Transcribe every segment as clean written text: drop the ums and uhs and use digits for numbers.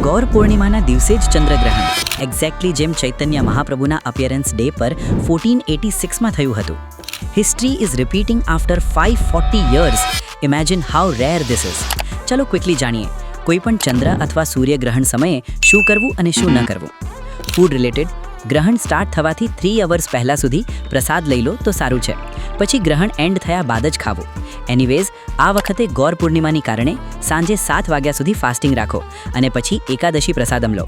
ગૌર પૂર્ણિમાના દિવસે જ ચંદ્રગ્રહણ એક્ઝેક્ટલી જેમ ચૈતન્ય મહાપ્રભુના અપિયરન્સ ડે પર 1486માં થયું હતું. History is repeating after 540 years. Imagine how rare this is. ચલો ક્વિકલી જાણીએ કોઈ પણ ચંદ્ર અથવા સૂર્યગ્રહણ સમયે શું કરવું અને શું ન કરવું. Food related. ગ્રહણ સ્ટાર્ટ થવાથી 3 અવર્સ પહેલાં સુધી પ્રસાદ લઈ લો તો સારું છે. પછી ગ્રહણ એન્ડ થયા બાદ જ ખાવું. એનીવેઝ આ વખતે ગૌર પૂર્ણિમાની કારણે સાંજે 7 વાગ્યા સુધી ફાસ્ટિંગ રાખો અને પછી એકાદશી પ્રસાદમ લો.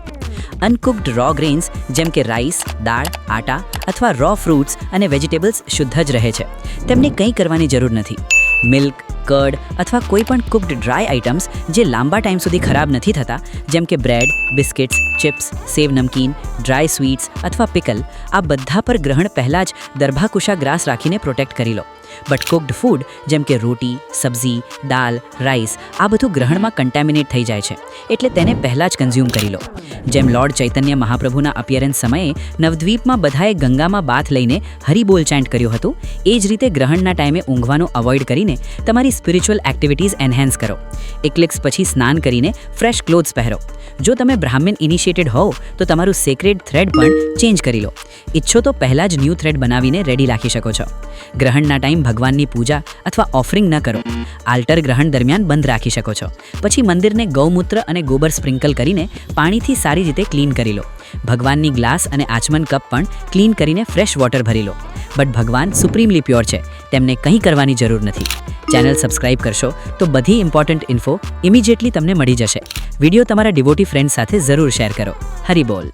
અનકુક્ડ રો ગ્રેન્સ જેમ કે રાઈસ, દાળ, આટા અથવા રો ફ્રૂટ્સ અને વેજીટેબલ્સ શુદ્ધ જ રહે છે. તેમને કંઈ કરવાની જરૂર નથી. મિલ્ક, કર્ડ અથવા કોઈ પણ કુક્ડ ડ્રાય આઇટમ્સ જે લાંબા ટાઈમ સુધી ખરાબ નથી થતા જેમ કે બ્રેડ, બિસ્કિટ્સ, ચિપ્સ, સેવ નમકીન, ડ્રાય સ્વીટ્સ અથવા પિકલ આ બધા પર ગ્રહણ પહેલાં જ દરભાકુશા ગ્રાસ રાખીને પ્રોટેક્ટ કરી લો. બટ કુક્ડ ફૂડ જેમ કે રોટી, સબ્જી, દાલ, રાઈસ આ બધું ગ્રહણમાં કન્ટેમિનેટ થઈ જાય છે એટલે તેને પહેલાં જ કન્ઝ્યુમ કરી લો. જેમ લોર્ડ ચૈતન્ય મહાપ્રભુના અપિયરન્સ સમયે નવદ્વીપમાં બધાએ ગંગામાં બાથ લઈને હરિબોલ ચેન્ટ કર્યું હતું, એ જ રીતે ગ્રહણના ટાઈમે ઊંઘવાનું અવોઇડ કરીને તમારી સ્પિરિચ્યુઅલ એક્ટિવિટીઝ એન્હાન્સ કરો. એક્લિક્સ પછી સ્નાન કરીને ફ્રેશ ક્લોથ્સ પહેરો. જો તમે બ્રાહ્મણ ઇનિશિએટેડ હોવ તો તમારું સેક્રેડ થ્રેડ પણ ચેન્જ કરી લો. ઈચ્છો તો પહેલાં જ ન્યૂ થ્રેડ બનાવીને રેડી રાખી શકો છો. ગ્રહણના ટાઈમ ભગવાનની પૂજા અથવા ઓફરિંગ ન કરો. આલ્ટર ગ્રહણ દરમિયાન બંધ રાખી શકો છો. પછી મંદિરને ગૌમૂત્ર અને ગોબર સ્પ્રિંકલ કરીને પાણીથી સારી રીતે ક્લીન કરી લો. ભગવાનની ગ્લાસ અને આચમન કપ પણ ક્લીન કરીને ફ્રેશ વોટર ભરી લો. બટ ભગવાન સુપ્રીમલી પ્યોર છે, તેમને કંઈ કરવાની જરૂર નથી. ચેનલ સબસ્ક્રાઇબ કરશો તો બધી ઇમ્પોર્ટન્ટ ઇન્ફો ઇમિડિયેટલી તમને મળી જશે. વિડીયો તમારા ડિવોટી ફ્રેન્ડ સાથે જરૂર શેર કરો. હરિબોલ.